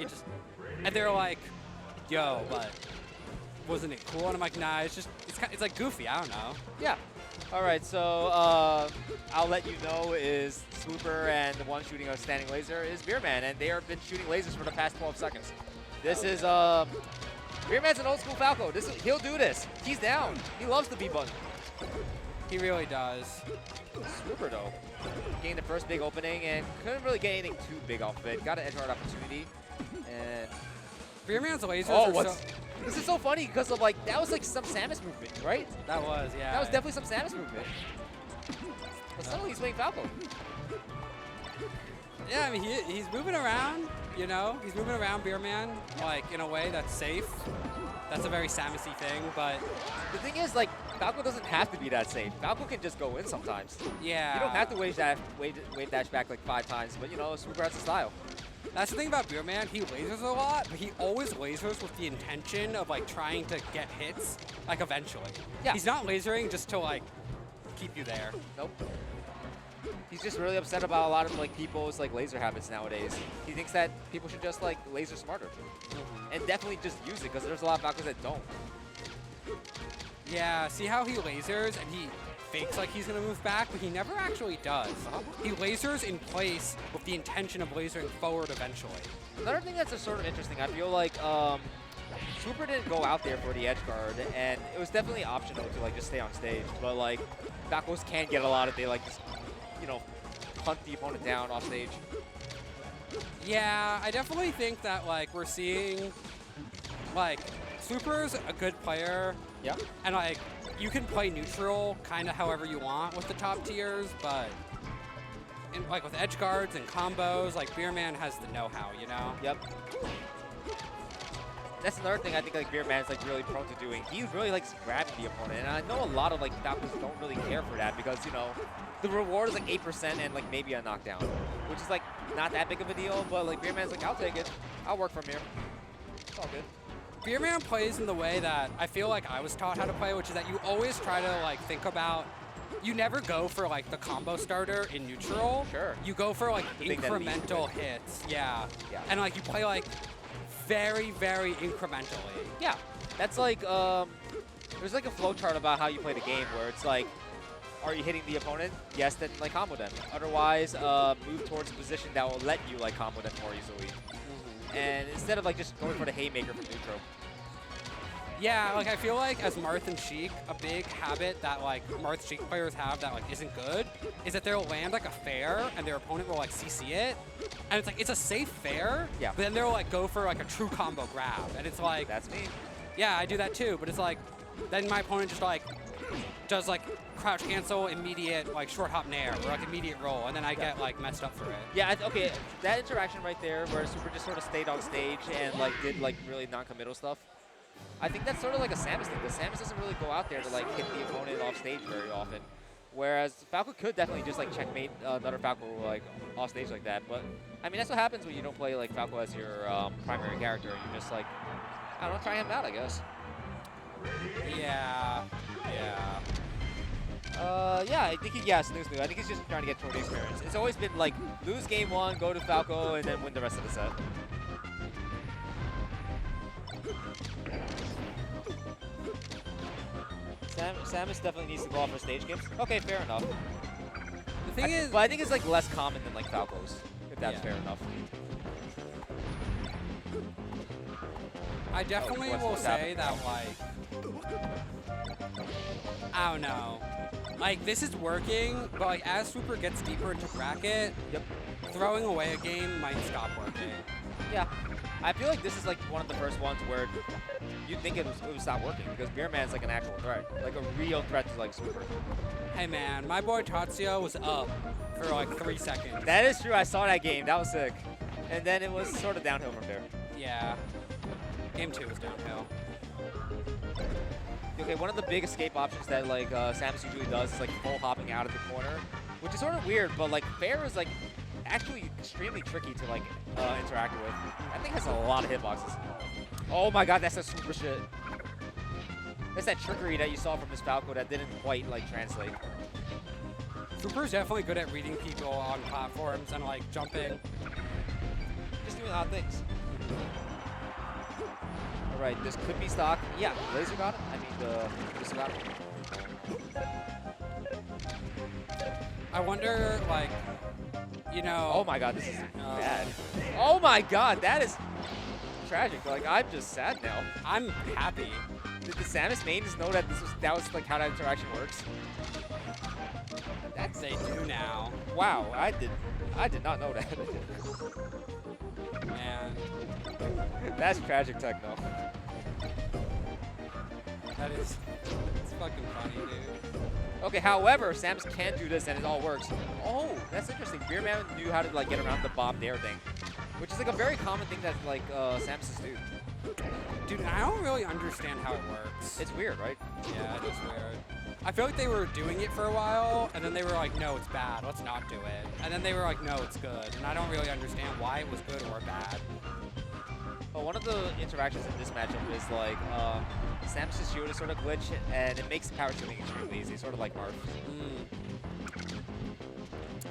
it just, and they're like, yo, but wasn't it cool? And I'm like, nah, it's just, it's like goofy, I don't know. Yeah. All right, so I'll let you know is SWOOPER, and the one shooting a standing laser is Beerman, and they have been shooting lasers for the past 12 seconds. This is, Beerman's an old school Falco. He'll do this. He's down. He loves the B button. He really does. SWOOPER, though, getting the first big opening and couldn't really get anything too big off of it. Got an edge guard opportunity. And Beerman's lasers are so... This is so funny because of, like, that was like some Samus movement, right? That was, yeah. That was definitely some Samus movement. But suddenly he's playing Falco. Yeah, I mean, he's moving around, you know? He's moving around Beerman, like, in a way that's safe. That's a very Samus-y thing, but... The thing is, like, Falco doesn't have to be that safe. Falco can just go in sometimes. Yeah. You don't have to wave dash back like 5 times, but, you know, SWOOPER has a style. That's the thing about Beerman, he lasers a lot, but he always lasers with the intention of, like, trying to get hits, like, eventually. Yeah. He's not lasering just to, like, keep you there. Nope. He's just really upset about a lot of, like, people's, like, laser habits nowadays. He thinks that people should just, like, laser smarter. And definitely just use it, because there's a lot of Falcons that don't. Yeah, see how he lasers and he fakes like he's going to move back, but he never actually does. He lasers in place with the intention of lasering forward eventually. Another thing that's sort of interesting, I feel like SWOOPER didn't go out there for the edge guard, and it was definitely optional to, like, just stay on stage. But, like, Falcos can get a lot if they, like, just, you know, hunt the opponent down off stage. Yeah, I definitely think that, like, we're seeing, like, SWOOPER's a good player. Yeah. And, like, you can play neutral kind of however you want with the top tiers, but like with edge guards and combos, like Beerman has the know-how, you know? Yep. That's another thing I think like Beerman's like really prone to doing. He really likes grabbing the opponent, and I know a lot of like Falcons don't really care for that because, you know, the reward is like 8% and like maybe a knockdown, which is like not that big of a deal, but like Beerman's like, I'll take it. I'll work from here. It's all good. Beerman plays in the way that I feel like I was taught how to play, which is that you always try to like think about, you never go for like the combo starter in neutral. Sure. You go for like incremental hits. Yeah. And like you play like very, very incrementally. Yeah. That's like, there's like a flow chart about how you play the game where it's like, are you hitting the opponent? Yes, then like combo them. Otherwise, move towards a position that will let you like combo them more easily. And instead of like just going for the haymaker from neutral. Yeah, like I feel like as Marth and Sheik, a big habit that like Marth Sheik players have that like isn't good is that they'll land like a fair and their opponent will like CC it. And it's like, it's a safe fair, yeah. But then they'll like go for like a true combo grab. And it's like, that's me. Yeah, I do that too, but it's like, then my opponent just like does like crouch cancel, immediate like short hop nair, or like immediate roll, and then I get like messed up for it. Yeah, okay, that interaction right there where SWOOPER just sort of stayed on stage and like did like really non-committal stuff. I think that's sort of like a Samus thing, because Samus doesn't really go out there to like hit the opponent off stage very often. Whereas Falco could definitely just like checkmate another Falco like off stage like that. But I mean, that's what happens when you don't play like Falco as your primary character. You just like, I don't know, try him out, I guess. Yeah. Yeah, I think snooze. I think he's just trying to get toward the experience. It's always been like lose game 1, go to Falco, and then win the rest of the set. Samus definitely needs to go off for stage games. Okay, fair enough. The thing is, but I think it's like less common than like Falcos, if that's fair enough. I definitely will say that like, I don't know. Like, this is working, but like as SWOOPER gets deeper into bracket, throwing away a game might stop working. Yeah. I feel like this is like one of the first ones where you'd think it would stop working, because Beerman's like an actual threat. Like a real threat to like SWOOPER. Hey man, my boy Tatsuya was up for like 3 seconds. That is true, I saw that game, that was sick. And then it was sort of downhill from there. Yeah. Game 2 was downhill. Okay, one of the big escape options that like Samus usually does is like full hopping out of the corner, which is sort of weird, but like fair is like actually extremely tricky to like interact with. That thing has a lot of hitboxes. Oh my god, that's a super shit. That's that trickery that you saw from this Falco that didn't quite like translate. SWOOPER's definitely good at reading people on platforms and like jumping. Just doing odd things. All right, this could be stock. Yeah, laser got it. I mean, the missile got it. I wonder, like, you know. Oh my God, this is bad. Oh my God, that is tragic. Like, I'm just sad now. I'm happy. Did the Samus mains know that that was like how that interaction works? They do now. Wow, I did not know that. Man, That's tragic, Techno. that is, it's fucking funny, dude. Okay, however, Samus can do this and it all works. Oh, that's interesting. Beerman knew how to like get around the bomb dare thing, which is like a very common thing that like Samuses do. Dude, I don't really understand how it works. It's weird, right? Yeah, it is weird. I feel like they were doing it for a while, and then they were like, no, it's bad, let's not do it. And then they were like, no, it's good. And I don't really understand why it was good or bad. Well, one of the interactions in this matchup is like Samus' shield is sort of glitch, and it makes power shielding extremely easy, sort of like Marth.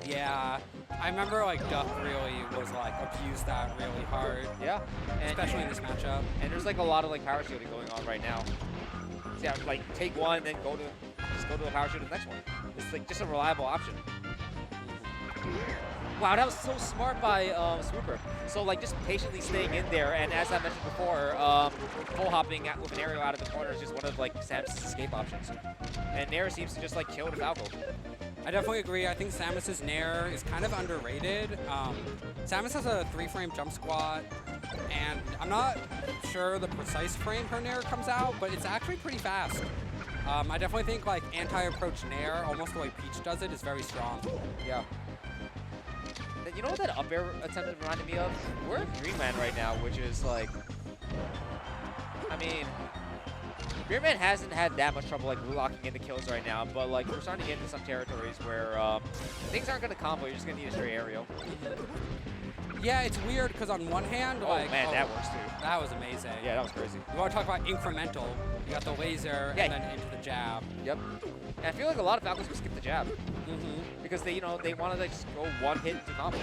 Yeah, I remember like Duck really was like abused that really hard. Yeah, and especially in this matchup. And there's like a lot of like power shielding going on right now. So yeah, like take one and then just go to the power shield to the next one. It's like just a reliable option. Wow, that was so smart by SWOOPER. So like just patiently staying in there, and as I mentioned before, full hopping with an aerial out of the corner is just one of like Samus' escape options. And Nair seems to just like kill the Falco. I definitely agree. I think Samus's Nair is kind of underrated. Samus has a 3-frame jump squat, and I'm not sure the precise frame her Nair comes out, but it's actually pretty fast. I definitely think like anti-approach Nair, almost the way Peach does it, is very strong. Yeah. And you know what that up air attempt reminded me of? We're in Dreamland right now, which is like, I mean, Beerman hasn't had that much trouble like locking into kills right now, but like we're starting to get into some territories where things aren't going to combo. You're just going to need a straight aerial. Yeah, it's weird because on one hand, like, man, that works too. That was amazing. Yeah, that was crazy. You want to talk about incremental? You got the laser and then into the jab. Yep. And I feel like a lot of Falcons would skip the jab because they, they want to like just go one hit to combo.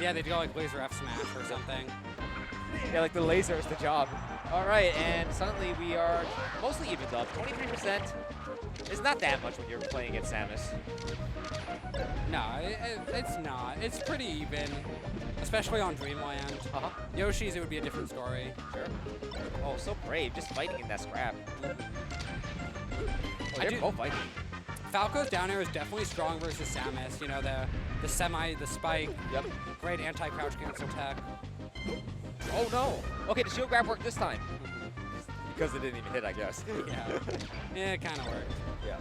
Yeah, they'd go like laser F smash or something. Yeah, like the laser is the job. All right, and suddenly we are mostly evened up. 23% is not that much when you're playing against Samus. No, it's not. It's pretty even, especially on Dreamland. Yoshi's, it would be a different story. Sure. Oh, so brave, just fighting in that scrap. Oh, they're both fighting. Falco's down air is definitely strong versus Samus. You know, the spike. Yep. Great anti-crouch cancel tech. Oh no! Okay, the shield grab worked this time. Because it didn't even hit, I guess. Yeah, it kind of worked. Yeah.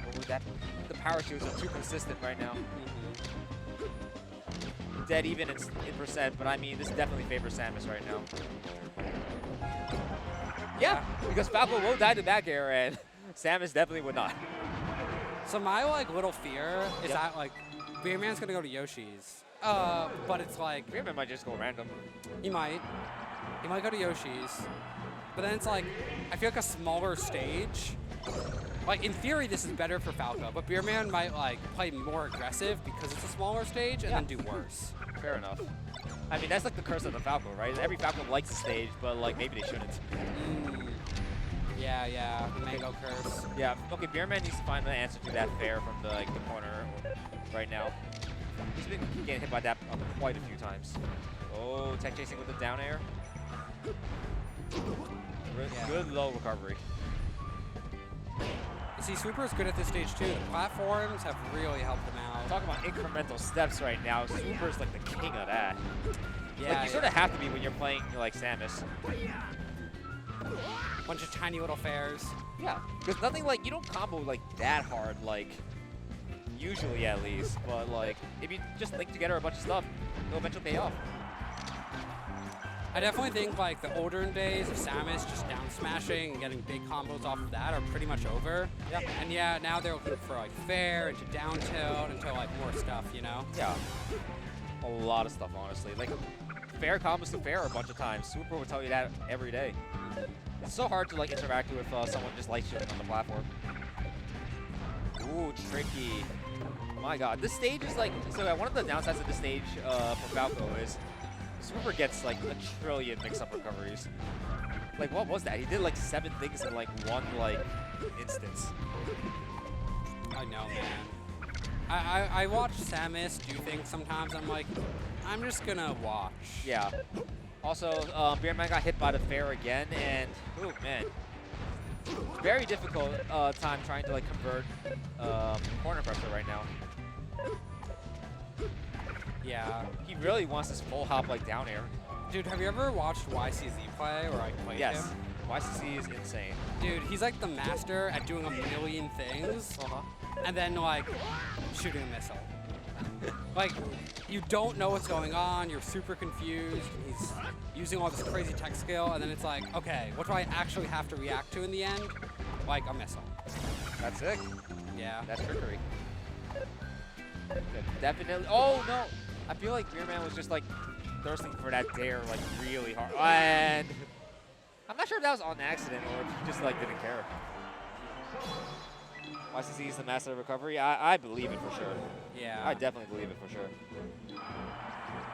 Oh, the power shields are too consistent right now. Dead even in percent, but I mean, this definitely favors Samus right now. Yeah, because Falco will die to back air, and Samus definitely would not. So my like little fear is that like Beerman's gonna go to Yoshi's. But it's like Beerman might just go random. He might go to Yoshi's. But then it's like, I feel like a smaller stage. Like in theory, this is better for Falco, but Beerman might like play more aggressive because it's a smaller stage and then do worse. Fair enough. I mean, that's like the curse of the Falco, right? Every Falco likes the stage, but like maybe they shouldn't. Yeah, the mango curse. Yeah. Okay, Beerman needs to find the answer to that fair from the corner right now. He's been getting hit by that quite a few times. Oh, tech chasing with the down air. Good low recovery. You see, SWOOPER's good at this stage too. The platforms have really helped him out. Talk about incremental steps right now. SWOOPER's like the king of that. Yeah, like you sort of have to be when you're playing like Samus. Bunch of tiny little fairs. Yeah, because nothing like, you don't combo like that hard, like usually at least, but like if you just link together a bunch of stuff, it'll eventually pay off. I definitely think like the older days of Samus just down smashing and getting big combos off of that are pretty much over. Yeah. And yeah, now they're looking for like fair into down tilt into like more stuff, you know? Yeah. A lot of stuff, honestly. Like fair combos to fair a bunch of times. SWOOPER will tell you that every day. It's so hard to like interact with someone just light shooting on the platform. Ooh, tricky. My God, this stage is like, so one of the downsides of this stage for Falco is SWOOPER gets like a trillion mix-up recoveries. Like, what was that? He did like 7 things in like one like instance. I know, man. I watch Samus do things sometimes. I'm like, I'm just gonna watch. Yeah. Also, Beerman got hit by the fair again, and oh man, very difficult time trying to like convert corner pressure right now. Yeah. He really wants this full hop like down air. Dude, have you ever watched YCZ play or like played Yes. him? YCC is insane. Dude, he's like the master at doing a million things and then like shooting a missile. Like, you don't know what's going on, you're super confused, he's using all this crazy tech skill, and then it's like, okay, what do I actually have to react to in the end? Like a missile. That's it. Yeah. That's trickery. Good. Definitely. Oh no! I feel like Beerman was just like thirsting for that dare like really hard. And I'm not sure if that was on accident or if he just like didn't care. YCC is the master of recovery. I believe it for sure. Yeah. I definitely believe it for sure.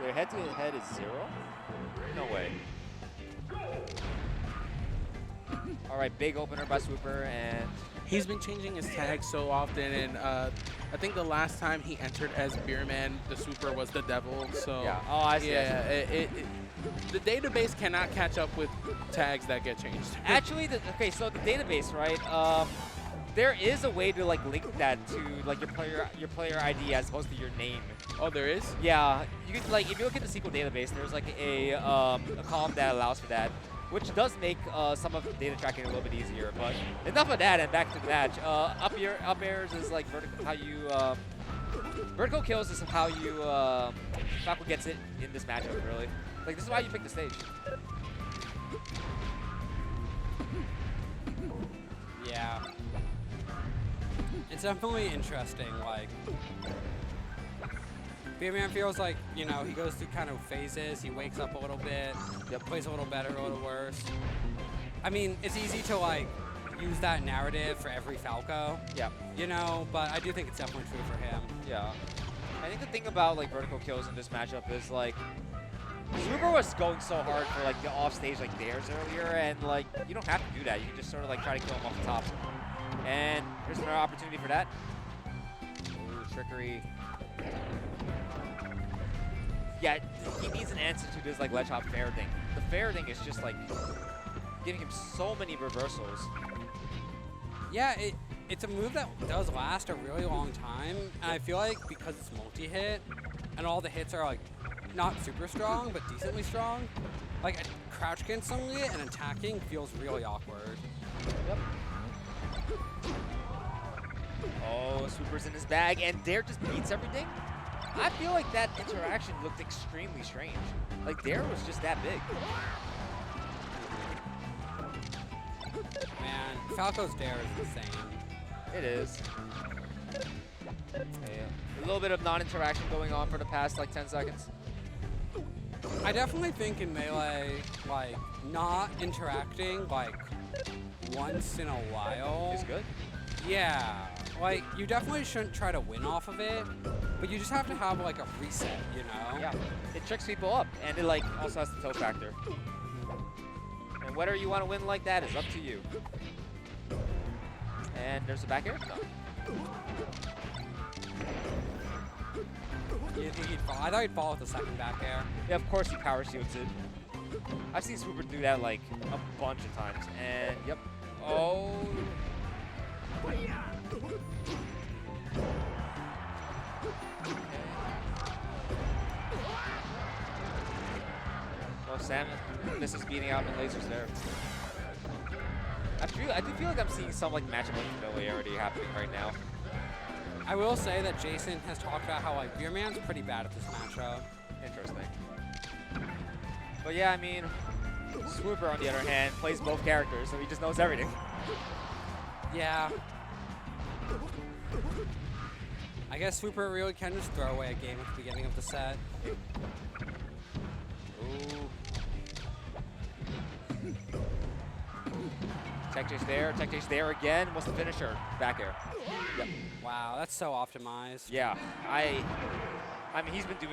Their head-to-head is 0? No way. All right, big opener by SWOOPER, and He's been changing his tags so often, and I think the last time he entered as Beerman, the SWOOPER was the devil. So yeah. Oh, I see. yeah, the database cannot catch up with tags that get changed. Actually, okay, so the database, right? There is a way to like link that to like your player ID as opposed to your name. Oh, there is? Yeah, you could like if you look at the SQL database, there's like a column that allows for that, which does make some of the data tracking a little bit easier. But enough of that, and back to the match. Up airs is like how you vertical kills is how you Falco gets it in this matchup. Really, like this is why you pick the stage. Yeah. It's definitely interesting, like, Beerman feels like, you know, he goes through kind of phases, he wakes up a little bit, plays a little better, a little worse. I mean, it's easy to, like, use that narrative for every Falco, you know, but I do think it's definitely true for him. Yeah. I think the thing about, like, vertical kills in this matchup is, like, SWOOPER was going so hard for, like, the off-stage, like, dares earlier, and, like, you don't have to do that. You can just sort of, like, try to kill him off the top. And here's another opportunity for that. Ooh, trickery. Yeah, he needs an answer to this, like, ledge hop fair thing. The fair thing is just, like, giving him so many reversals. Yeah, it's a move that does last a really long time, and I feel like because it's multi-hit, and all the hits are, like, not super strong, but decently strong, like, crouch canceling it and attacking feels really awkward. Yep. Oh, SWOOPER's in his bag, and Dare just beats everything? I feel like that interaction looked extremely strange. Like, Dare was just that big. Man, Falco's dare is insane. It is. Yeah. A little bit of non-interaction going on for the past, like, 10 seconds. I definitely think in Melee, like, not interacting, like, once in a while Is good. Yeah, like, you definitely shouldn't try to win off of it, but you just have to have, like, a reset, you know? Yeah, it tricks people up, and it, like, also has the toe factor. And whether you want to win like that is up to you. And there's a back air. No. You think he'd fall? I thought he'd fall with the second back air. Yeah, of course he power shields it. I've seen SWOOPER do that, like, a bunch of times. And, yep. Oh. Okay. Well, Sam misses beating out the lasers there. I do feel like I'm seeing some, like, matchup familiarity happening right now. I will say that Jason has talked about how, like, Beerman's pretty bad at this matchup. Interesting. But yeah, I mean, SWOOPER, on the other hand, plays both characters, so he just knows everything. Yeah. I guess SWOOPER really can just throw away a game at the beginning of the set. Ooh. Tech chase there again. What's the finisher? Back air. Yep. Wow, that's so optimized. Yeah, I mean, he's been doing